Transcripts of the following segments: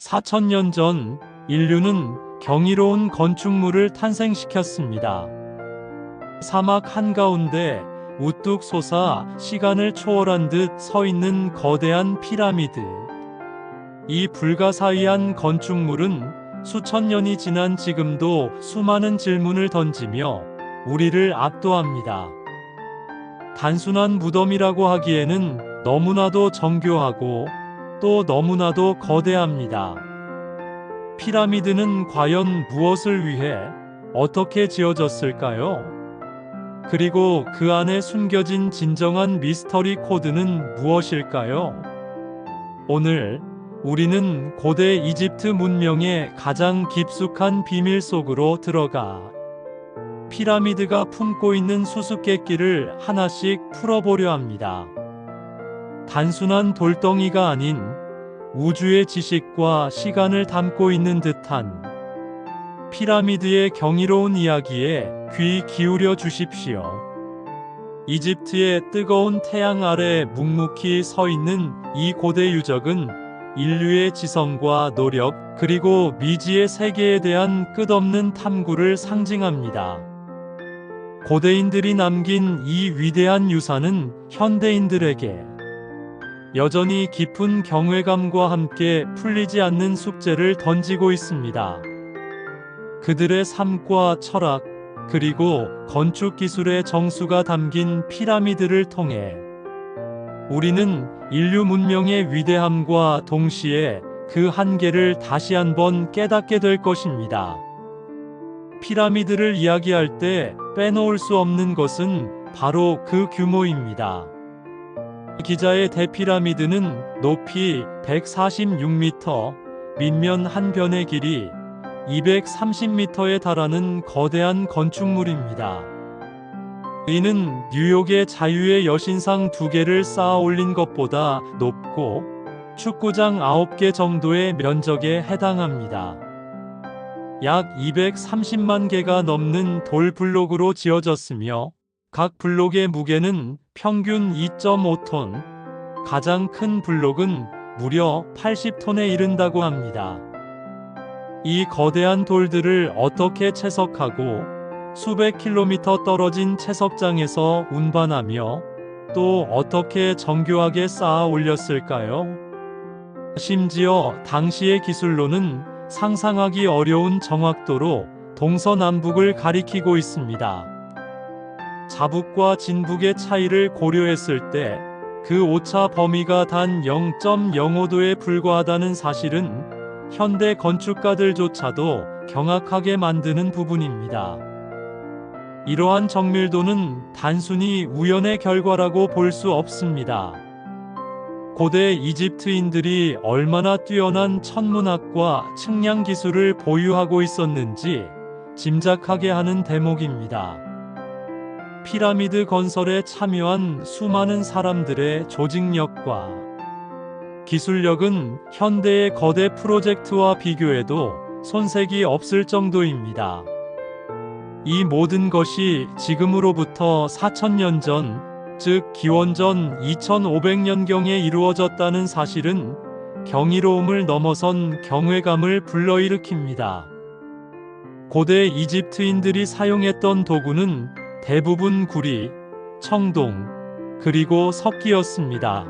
4천년 전 인류는 경이로운 건축물을 탄생시켰습니다. 사막 한가운데 우뚝 솟아 시간을 초월한 듯 서 있는 거대한 피라미드. 이 불가사의한 건축물은 수천 년이 지난 지금도 수많은 질문을 던지며 우리를 압도합니다. 단순한 무덤이라고 하기에는 너무나도 정교하고 또 너무나도 거대합니다. 피라미드는 과연 무엇을 위해 어떻게 지어졌을까요? 그리고 그 안에 숨겨진 진정한 미스터리 코드는 무엇일까요? 오늘 우리는 고대 이집트 문명의 가장 깊숙한 비밀 속으로 들어가 피라미드가 품고 있는 수수께끼를 하나씩 풀어보려 합니다. 단순한 돌덩이가 아닌 우주의 지식과 시간을 담고 있는 듯한 피라미드의 경이로운 이야기에 귀 기울여 주십시오. 이집트의 뜨거운 태양 아래 묵묵히 서 있는 이 고대 유적은 인류의 지성과 노력, 그리고 미지의 세계에 대한 끝없는 탐구를 상징합니다. 고대인들이 남긴 이 위대한 유산은 현대인들에게 여전히 깊은 경외감과 함께 풀리지 않는 숙제를 던지고 있습니다. 그들의 삶과 철학, 그리고 건축 기술의 정수가 담긴 피라미드를 통해 우리는 인류 문명의 위대함과 동시에 그 한계를 다시 한번 깨닫게 될 것입니다. 피라미드를 이야기할 때 빼놓을 수 없는 것은 바로 그 규모입니다. 기자의 대피라미드는 높이 146m, 밑면 한 변의 길이 230m에 달하는 거대한 건축물입니다. 이는 뉴욕의 자유의 여신상 2개를 쌓아 올린 것보다 높고 축구장 9개 정도의 면적에 해당합니다. 약 230만 개가 넘는 돌 블록으로 지어졌으며 각 블록의 무게는 평균 2.5톤, 가장 큰 블록은 무려 80톤에 이른다고 합니다. 이 거대한 돌들을 어떻게 채석하고 수백 킬로미터 떨어진 채석장에서 운반하며 또 어떻게 정교하게 쌓아 올렸을까요? 심지어 당시의 기술로는 상상하기 어려운 정확도로 동서남북을 가리키고 있습니다. 자북과 진북의 차이를 고려했을 때 그 오차 범위가 단 0.05도에 불과하다는 사실은 현대 건축가들조차도 경악하게 만드는 부분입니다. 이러한 정밀도는 단순히 우연의 결과라고 볼 수 없습니다. 고대 이집트인들이 얼마나 뛰어난 천문학과 측량 기술을 보유하고 있었는지 짐작하게 하는 대목입니다. 피라미드 건설에 참여한 수많은 사람들의 조직력과 기술력은 현대의 거대 프로젝트와 비교해도 손색이 없을 정도입니다. 이 모든 것이 지금으로부터 4천년 전, 즉 기원전 2500년경에 이루어졌다는 사실은 경이로움을 넘어선 경외감을 불러일으킵니다. 고대 이집트인들이 사용했던 도구는 대부분 구리, 청동, 그리고 석기였습니다.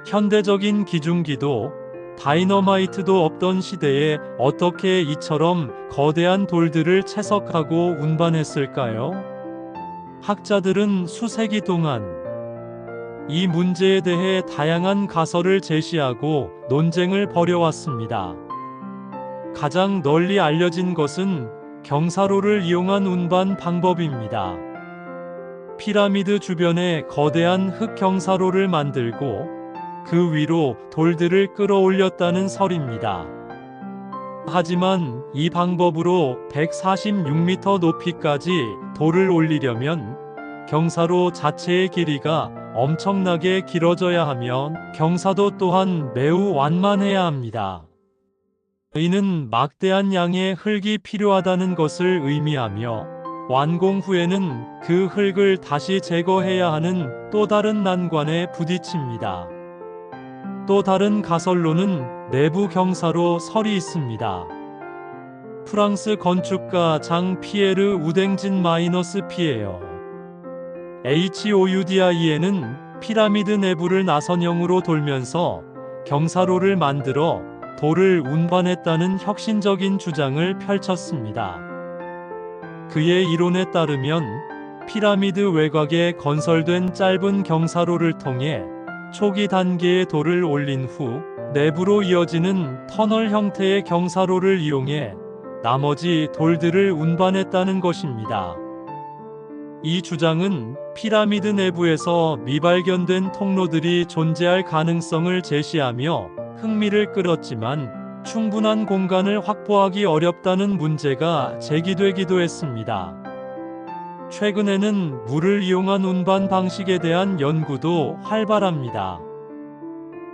현대적인 기중기도 다이너마이트도 없던 시대에 어떻게 이처럼 거대한 돌들을 채석하고 운반했을까요? 학자들은 수세기 동안 이 문제에 대해 다양한 가설을 제시하고 논쟁을 벌여왔습니다. 가장 널리 알려진 것은 경사로를 이용한 운반 방법입니다. 피라미드 주변에 거대한 흙 경사로를 만들고 그 위로 돌들을 끌어올렸다는 설입니다. 하지만 이 방법으로 146m 높이까지 돌을 올리려면 경사로 자체의 길이가 엄청나게 길어져야 하며 경사도 또한 매우 완만해야 합니다. 이는 막대한 양의 흙이 필요하다는 것을 의미하며 완공 후에는 그 흙을 다시 제거해야 하는 또 다른 난관에 부딪힙니다. 또 다른 가설로는 내부 경사로 설이 있습니다. 프랑스 건축가 장 피에르 우댕진 피에어 HOUDIE는 피라미드 내부를 나선형으로 돌면서 경사로를 만들어 돌을 운반했다는 혁신적인 주장을 펼쳤습니다. 그의 이론에 따르면 피라미드 외곽에 건설된 짧은 경사로를 통해 초기 단계의 돌을 올린 후 내부로 이어지는 터널 형태의 경사로를 이용해 나머지 돌들을 운반했다는 것입니다. 이 주장은 피라미드 내부에서 미발견된 통로들이 존재할 가능성을 제시하며 흥미를 끌었지만 충분한 공간을 확보하기 어렵다는 문제가 제기되기도 했습니다. 최근에는 물을 이용한 운반 방식에 대한 연구도 활발합니다.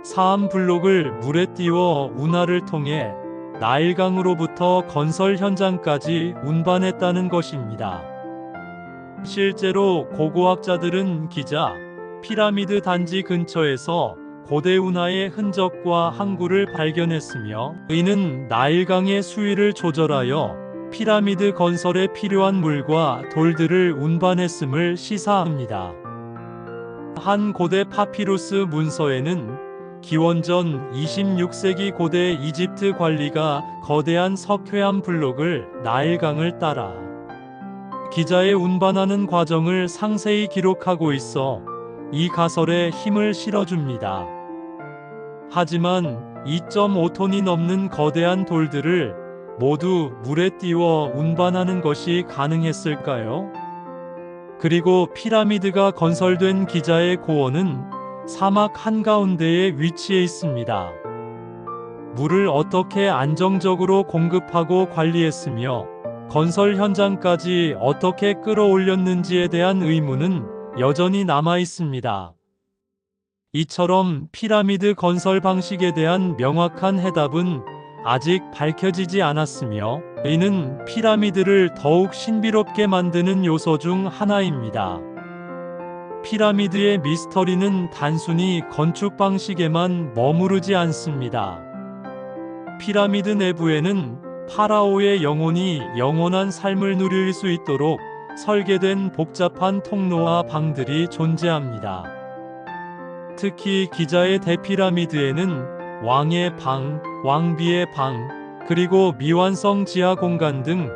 사암 블록을 물에 띄워 운하를 통해 나일강으로부터 건설 현장까지 운반했다는 것입니다. 실제로 고고학자들은 기자, 피라미드 단지 근처에서 고대 운하의 흔적과 항구를 발견했으며 이는 나일강의 수위를 조절하여 피라미드 건설에 필요한 물과 돌들을 운반했음을 시사합니다. 한 고대 파피루스 문서에는 기원전 26세기 고대 이집트 관리가 거대한 석회암 블록을 나일강을 따라 기자에 운반하는 과정을 상세히 기록하고 있어 이 가설에 힘을 실어줍니다. 하지만 2.5톤이 넘는 거대한 돌들을 모두 물에 띄워 운반하는 것이 가능했을까요? 그리고 피라미드가 건설된 기자의 고원은 사막 한가운데에 위치해 있습니다. 물을 어떻게 안정적으로 공급하고 관리했으며 건설 현장까지 어떻게 끌어올렸는지에 대한 의문은 여전히 남아 있습니다. 이처럼 피라미드 건설 방식에 대한 명확한 해답은 아직 밝혀지지 않았으며 이는 피라미드를 더욱 신비롭게 만드는 요소 중 하나입니다. 피라미드의 미스터리는 단순히 건축 방식에만 머무르지 않습니다. 피라미드 내부에는 파라오의 영혼이 영원한 삶을 누릴 수 있도록 설계된 복잡한 통로와 방들이 존재합니다. 특히 기자의 대피라미드에는 왕의 방, 왕비의 방, 그리고 미완성 지하 공간 등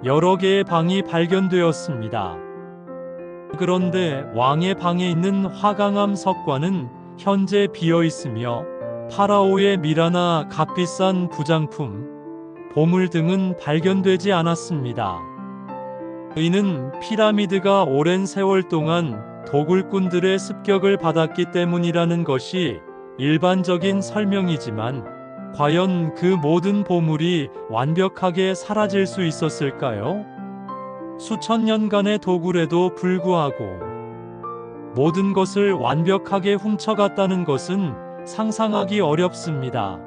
여러 개의 방이 발견되었습니다. 그런데 왕의 방에 있는 화강암 석관은 현재 비어 있으며 파라오의 미라나 값비싼 부장품, 보물 등은 발견되지 않았습니다. 이는 피라미드가 오랜 세월 동안 도굴꾼들의 습격을 받았기 때문이라는 것이 일반적인 설명이지만 과연 그 모든 보물이 완벽하게 사라질 수 있었을까요? 수천 년간의 도굴에도 불구하고 모든 것을 완벽하게 훔쳐갔다는 것은 상상하기 어렵습니다.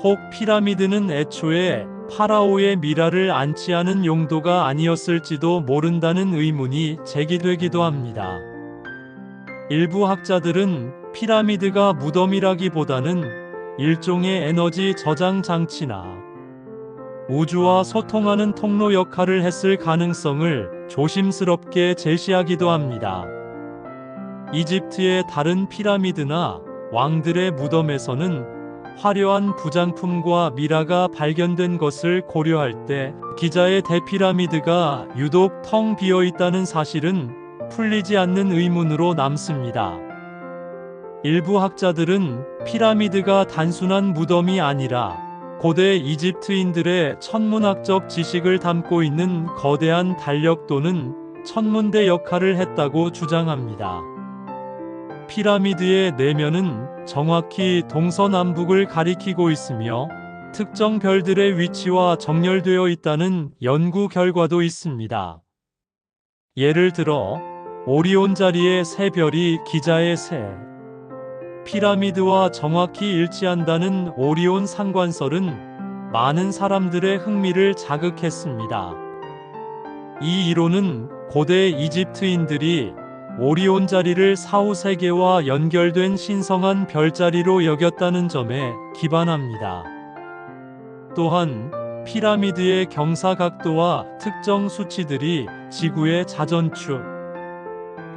혹 피라미드는 애초에 파라오의 미라를 안치하는 용도가 아니었을지도 모른다는 의문이 제기되기도 합니다. 일부 학자들은 피라미드가 무덤이라기보다는 일종의 에너지 저장 장치나 우주와 소통하는 통로 역할을 했을 가능성을 조심스럽게 제시하기도 합니다. 이집트의 다른 피라미드나 왕들의 무덤에서는 화려한 부장품과 미라가 발견된 것을 고려할 때 기자의 대피라미드가 유독 텅 비어 있다는 사실은 풀리지 않는 의문으로 남습니다. 일부 학자들은 피라미드가 단순한 무덤이 아니라 고대 이집트인들의 천문학적 지식을 담고 있는 거대한 달력 또는 천문대 역할을 했다고 주장합니다. 피라미드의 내면은 정확히 동서남북을 가리키고 있으며 특정 별들의 위치와 정렬되어 있다는 연구 결과도 있습니다. 예를 들어 오리온 자리의 새 별이 기자의 새 피라미드와 정확히 일치한다는 오리온 상관설은 많은 사람들의 흥미를 자극했습니다. 이 이론은 고대 이집트인들이 오리온 자리를 사후세계와 연결된 신성한 별자리로 여겼다는 점에 기반합니다. 또한 피라미드의 경사각도와 특정 수치들이 지구의 자전축,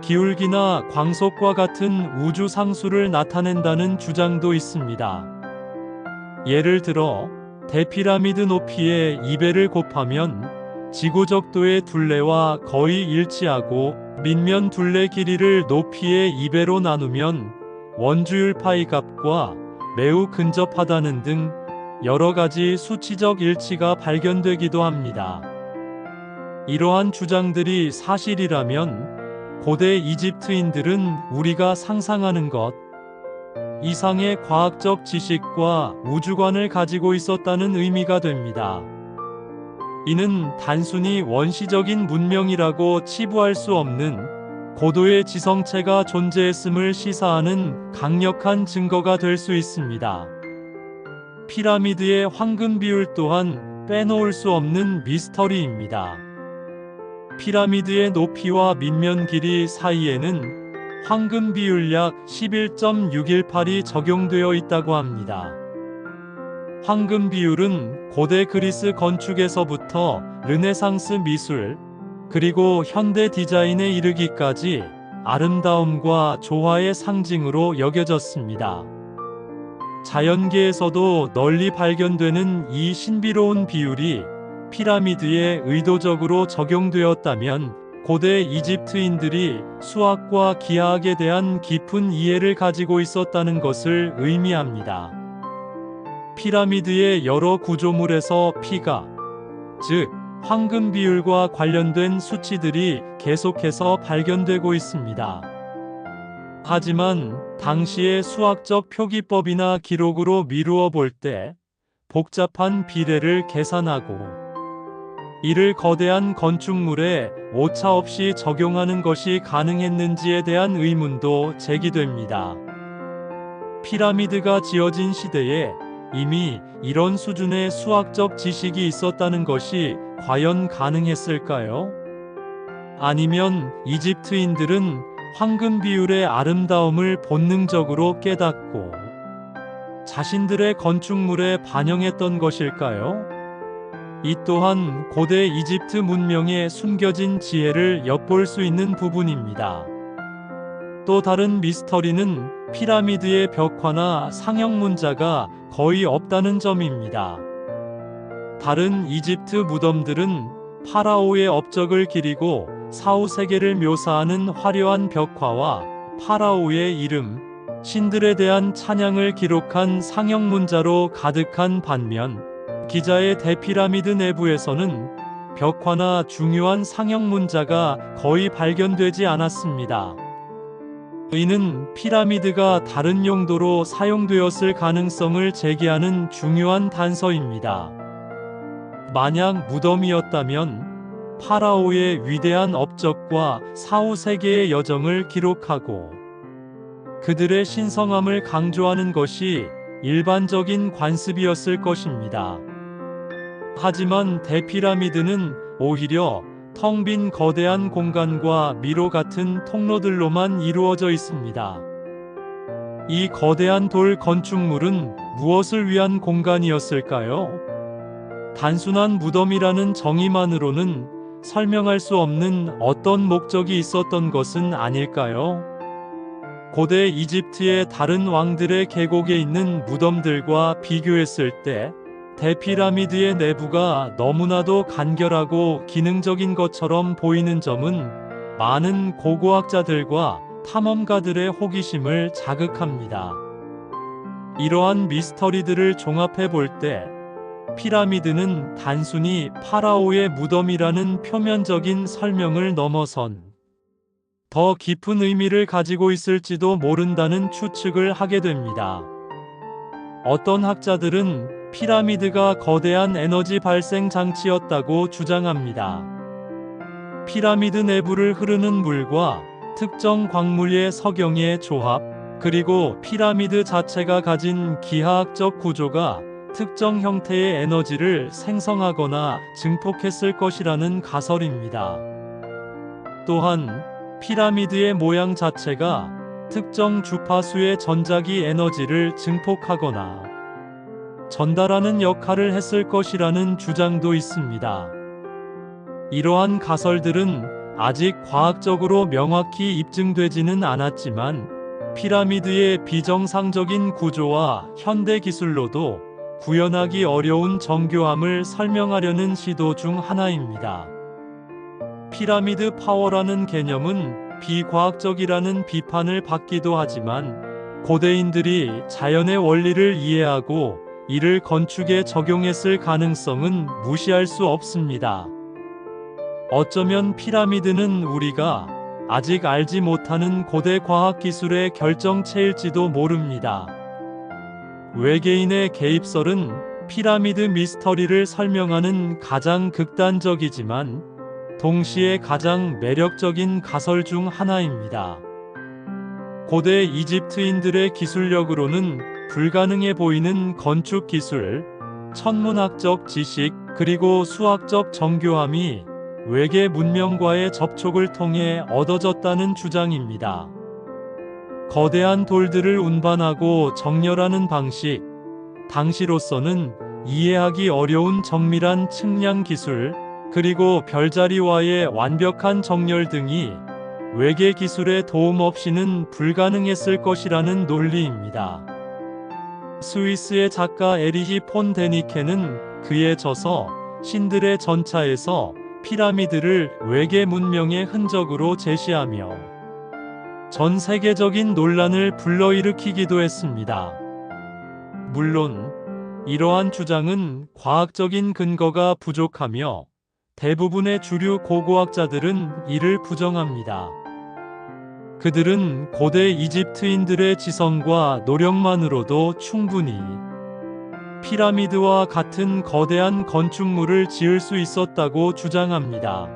기울기나 광속과 같은 우주 상수를 나타낸다는 주장도 있습니다. 예를 들어 대피라미드 높이의 2배를 곱하면 지구 적도의 둘레와 거의 일치하고 밑면 둘레 길이를 높이의 2배로 나누면 원주율 파이 값과 매우 근접하다는 등 여러 가지 수치적 일치가 발견되기도 합니다. 이러한 주장들이 사실이라면 고대 이집트인들은 우리가 상상하는 것 이상의 과학적 지식과 우주관을 가지고 있었다는 의미가 됩니다. 이는 단순히 원시적인 문명이라고 치부할 수 없는 고도의 지성체가 존재했음을 시사하는 강력한 증거가 될 수 있습니다. 피라미드의 황금 비율 또한 빼놓을 수 없는 미스터리입니다. 피라미드의 높이와 밑면 길이 사이에는 황금 비율 약 11.618이 적용되어 있다고 합니다. 황금 비율은 고대 그리스 건축에서부터 르네상스 미술, 그리고 현대 디자인에 이르기까지 아름다움과 조화의 상징으로 여겨졌습니다. 자연계에서도 널리 발견되는 이 신비로운 비율이 피라미드에 의도적으로 적용되었다면 고대 이집트인들이 수학과 기하학에 대한 깊은 이해를 가지고 있었다는 것을 의미합니다. 피라미드의 여러 구조물에서 피가, 즉 황금 비율과 관련된 수치들이 계속해서 발견되고 있습니다. 하지만 당시의 수학적 표기법이나 기록으로 미루어 볼 때 복잡한 비례를 계산하고 이를 거대한 건축물에 오차 없이 적용하는 것이 가능했는지에 대한 의문도 제기됩니다. 피라미드가 지어진 시대에 이미 이런 수준의 수학적 지식이 있었다는 것이 과연 가능했을까요? 아니면 이집트인들은 황금 비율의 아름다움을 본능적으로 깨닫고 자신들의 건축물에 반영했던 것일까요? 이 또한 고대 이집트 문명의 숨겨진 지혜를 엿볼 수 있는 부분입니다. 또 다른 미스터리는 피라미드의 벽화나 상형 문자가 거의 없다는 점입니다. 다른 이집트 무덤들은 파라오의 업적을 기리고 사후 세계를 묘사하는 화려한 벽화와 파라오의 이름, 신들에 대한 찬양을 기록한 상형 문자로 가득한 반면 기자의 대피라미드 내부에서는 벽화나 중요한 상형 문자가 거의 발견되지 않았습니다. 이는 피라미드가 다른 용도로 사용되었을 가능성을 제기하는 중요한 단서입니다. 만약 무덤이었다면 파라오의 위대한 업적과 사후 세계의 여정을 기록하고 그들의 신성함을 강조하는 것이 일반적인 관습이었을 것입니다. 하지만 대피라미드는 오히려 텅 빈 거대한 공간과 미로 같은 통로들로만 이루어져 있습니다. 이 거대한 돌 건축물은 무엇을 위한 공간이었을까요? 단순한 무덤이라는 정의만으로는 설명할 수 없는 어떤 목적이 있었던 것은 아닐까요? 고대 이집트의 다른 왕들의 계곡에 있는 무덤들과 비교했을 때 대피라미드의 내부가 너무나도 간결하고 기능적인 것처럼 보이는 점은 많은 고고학자들과 탐험가들의 호기심을 자극합니다. 이러한 미스터리들을 종합해 볼 때 피라미드는 단순히 파라오의 무덤이라는 표면적인 설명을 넘어선 더 깊은 의미를 가지고 있을지도 모른다는 추측을 하게 됩니다. 어떤 학자들은 피라미드가 거대한 에너지 발생 장치였다고 주장합니다. 피라미드 내부를 흐르는 물과 특정 광물의 석영의 조합, 그리고 피라미드 자체가 가진 기하학적 구조가 특정 형태의 에너지를 생성하거나 증폭했을 것이라는 가설입니다. 또한 피라미드의 모양 자체가 특정 주파수의 전자기 에너지를 증폭하거나 전달하는 역할을 했을 것이라는 주장도 있습니다. 이러한 가설들은 아직 과학적으로 명확히 입증되지는 않았지만 피라미드의 비정상적인 구조와 현대 기술로도 구현하기 어려운 정교함을 설명하려는 시도 중 하나입니다. 피라미드 파워라는 개념은 비과학적이라는 비판을 받기도 하지만 고대인들이 자연의 원리를 이해하고 이를 건축에 적용했을 가능성은 무시할 수 없습니다. 어쩌면 피라미드는 우리가 아직 알지 못하는 고대 과학 기술의 결정체일지도 모릅니다. 외계인의 개입설은 피라미드 미스터리를 설명하는 가장 극단적이지만 동시에 가장 매력적인 가설 중 하나입니다. 고대 이집트인들의 기술력으로는 불가능해 보이는 건축 기술, 천문학적 지식, 그리고 수학적 정교함이 외계 문명과의 접촉을 통해 얻어졌다는 주장입니다. 거대한 돌들을 운반하고 정렬하는 방식, 당시로서는 이해하기 어려운 정밀한 측량 기술, 그리고 별자리와의 완벽한 정렬 등이 외계 기술의 도움 없이는 불가능했을 것이라는 논리입니다. 스위스의 작가 에리히 폰 데니케는 그의 저서 신들의 전차에서 피라미드를 외계 문명의 흔적으로 제시하며 전 세계적인 논란을 불러일으키기도 했습니다. 물론 이러한 주장은 과학적인 근거가 부족하며 대부분의 주류 고고학자들은 이를 부정합니다. 그들은 고대 이집트인들의 지성과 노력만으로도 충분히 피라미드와 같은 거대한 건축물을 지을 수 있었다고 주장합니다.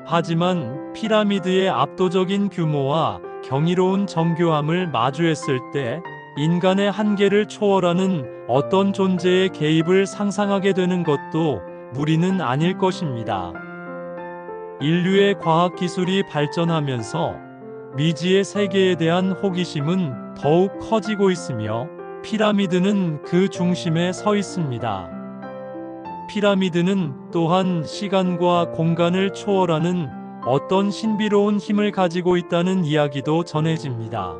하지만 피라미드의 압도적인 규모와 경이로운 정교함을 마주했을 때 인간의 한계를 초월하는 어떤 존재의 개입을 상상하게 되는 것도 무리는 아닐 것입니다. 인류의 과학기술이 발전하면서 미지의 세계에 대한 호기심은 더욱 커지고 있으며 피라미드는 그 중심에 서 있습니다. 피라미드는 또한 시간과 공간을 초월하는 어떤 신비로운 힘을 가지고 있다는 이야기도 전해집니다.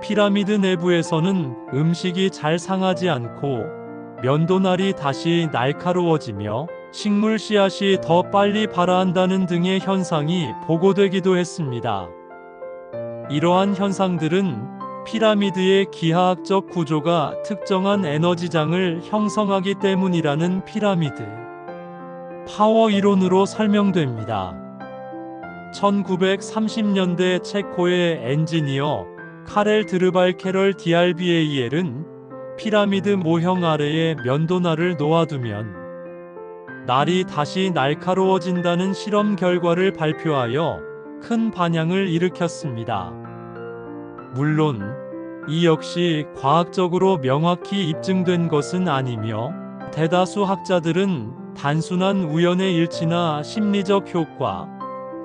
피라미드 내부에서는 음식이 잘 상하지 않고 면도날이 다시 날카로워지며 식물 씨앗이 더 빨리 발아한다는 등의 현상이 보고되기도 했습니다. 이러한 현상들은 피라미드의 기하학적 구조가 특정한 에너지장을 형성하기 때문이라는 피라미드 파워 이론으로 설명됩니다. 1930년대 체코의 엔지니어 카렐 드르발 캐럴 디알비에이엘은 피라미드 모형 아래에 면도날을 놓아두면 날이 다시 날카로워진다는 실험 결과를 발표하여 큰 반향을 일으켰습니다. 물론 이 역시 과학적으로 명확히 입증된 것은 아니며 대다수 학자들은 단순한 우연의 일치나 심리적 효과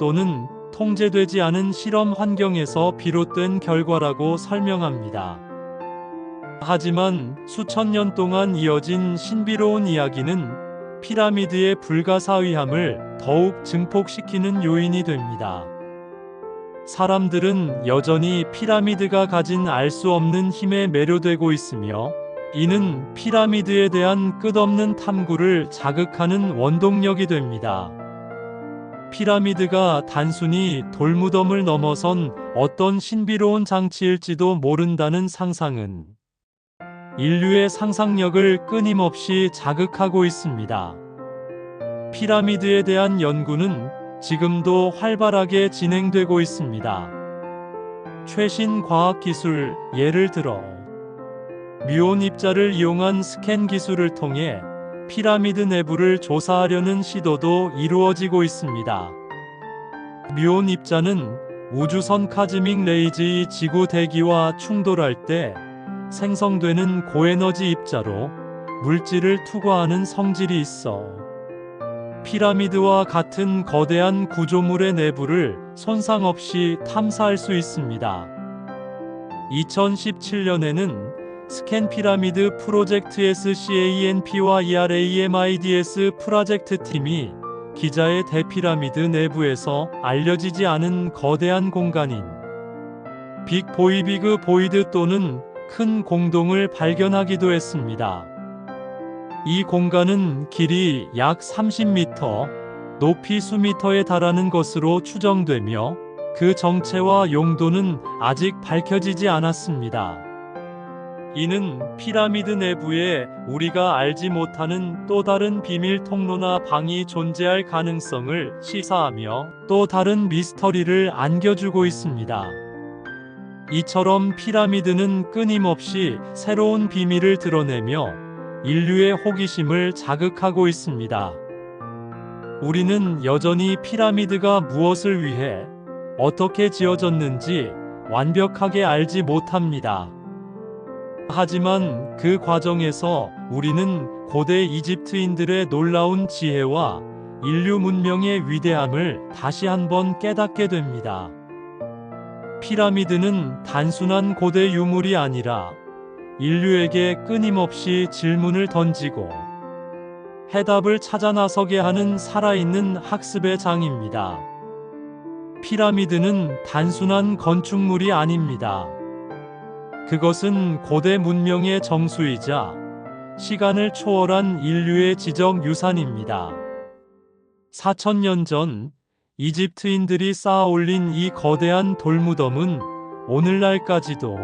또는 통제되지 않은 실험 환경에서 비롯된 결과라고 설명합니다. 하지만 수천 년 동안 이어진 신비로운 이야기는 피라미드의 불가사의함을 더욱 증폭시키는 요인이 됩니다. 사람들은 여전히 피라미드가 가진 알 수 없는 힘에 매료되고 있으며 이는 피라미드에 대한 끝없는 탐구를 자극하는 원동력이 됩니다. 피라미드가 단순히 돌무덤을 넘어선 어떤 신비로운 장치일지도 모른다는 상상은 인류의 상상력을 끊임없이 자극하고 있습니다. 피라미드에 대한 연구는 지금도 활발하게 진행되고 있습니다. 최신 과학기술, 예를 들어 뮤온 입자를 이용한 스캔 기술을 통해 피라미드 내부를 조사하려는 시도도 이루어지고 있습니다. 뮤온 입자는 우주선 카즈믹 레이즈의 지구 대기와 충돌할 때 생성되는 고에너지 입자로 물질을 투과하는 성질이 있어 피라미드와 같은 거대한 구조물의 내부를 손상 없이 탐사할 수 있습니다. 2017년에는 스캔 피라미드 프로젝트 SCANP와 ERAMIDS 프로젝트 팀이 기자의 대피라미드 내부에서 알려지지 않은 거대한 공간인 빅 보이드 또는 큰 공동을 발견하기도 했습니다. 이 공간은 길이 약 30m, 높이 수미터에 달하는 것으로 추정되며 그 정체와 용도는 아직 밝혀지지 않았습니다. 이는 피라미드 내부에 우리가 알지 못하는 또 다른 비밀 통로나 방이 존재할 가능성을 시사하며 또 다른 미스터리를 안겨주고 있습니다. 이처럼 피라미드는 끊임없이 새로운 비밀을 드러내며 인류의 호기심을 자극하고 있습니다. 우리는 여전히 피라미드가 무엇을 위해 어떻게 지어졌는지 완벽하게 알지 못합니다. 하지만 그 과정에서 우리는 고대 이집트인들의 놀라운 지혜와 인류 문명의 위대함을 다시 한번 깨닫게 됩니다. 피라미드는 단순한 고대 유물이 아니라 인류에게 끊임없이 질문을 던지고 해답을 찾아 나서게 하는 살아있는 학습의 장입니다. 피라미드는 단순한 건축물이 아닙니다. 그것은 고대 문명의 정수이자 시간을 초월한 인류의 지적 유산입니다. 4000년 전 이집트인들이 쌓아 올린 이 거대한 돌무덤은 오늘날까지도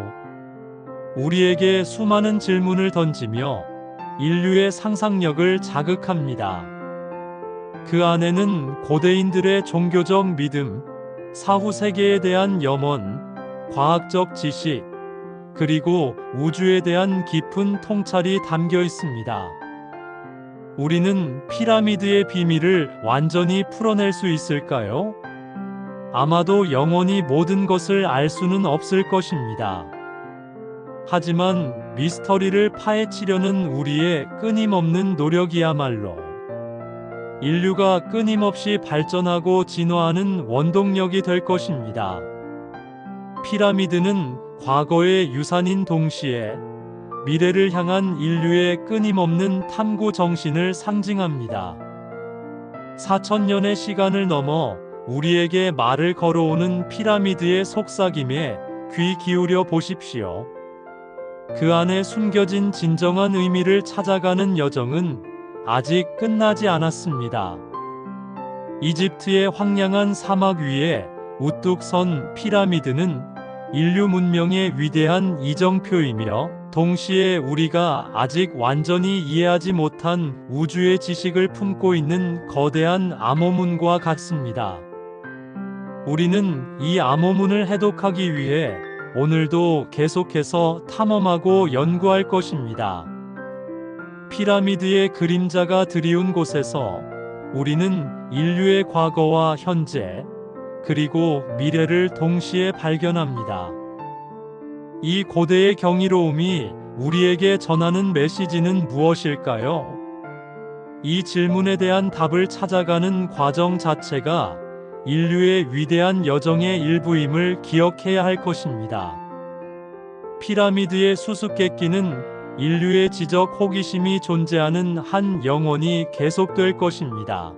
우리에게 수많은 질문을 던지며 인류의 상상력을 자극합니다. 그 안에는 고대인들의 종교적 믿음, 사후 세계에 대한 염원, 과학적 지식, 그리고 우주에 대한 깊은 통찰이 담겨 있습니다. 우리는 피라미드의 비밀을 완전히 풀어낼 수 있을까요? 아마도 영원히 모든 것을 알 수는 없을 것입니다. 하지만 미스터리를 파헤치려는 우리의 끊임없는 노력이야말로 인류가 끊임없이 발전하고 진화하는 원동력이 될 것입니다. 피라미드는 과거의 유산인 동시에 미래를 향한 인류의 끊임없는 탐구 정신을 상징합니다. 4000년의 시간을 넘어 우리에게 말을 걸어오는 피라미드의 속삭임에 귀 기울여 보십시오. 그 안에 숨겨진 진정한 의미를 찾아가는 여정은 아직 끝나지 않았습니다. 이집트의 황량한 사막 위에 우뚝 선 피라미드는 인류 문명의 위대한 이정표이며 동시에 우리가 아직 완전히 이해하지 못한 우주의 지식을 품고 있는 거대한 암호문과 같습니다. 우리는 이 암호문을 해독하기 위해 오늘도 계속해서 탐험하고 연구할 것입니다. 피라미드의 그림자가 드리운 곳에서 우리는 인류의 과거와 현재, 그리고 미래를 동시에 발견합니다. 이 고대의 경이로움이 우리에게 전하는 메시지는 무엇일까요? 이 질문에 대한 답을 찾아가는 과정 자체가 인류의 위대한 여정의 일부임을 기억해야 할 것입니다. 피라미드의 수수께끼는 인류의 지적 호기심이 존재하는 한 영원히 계속될 것입니다.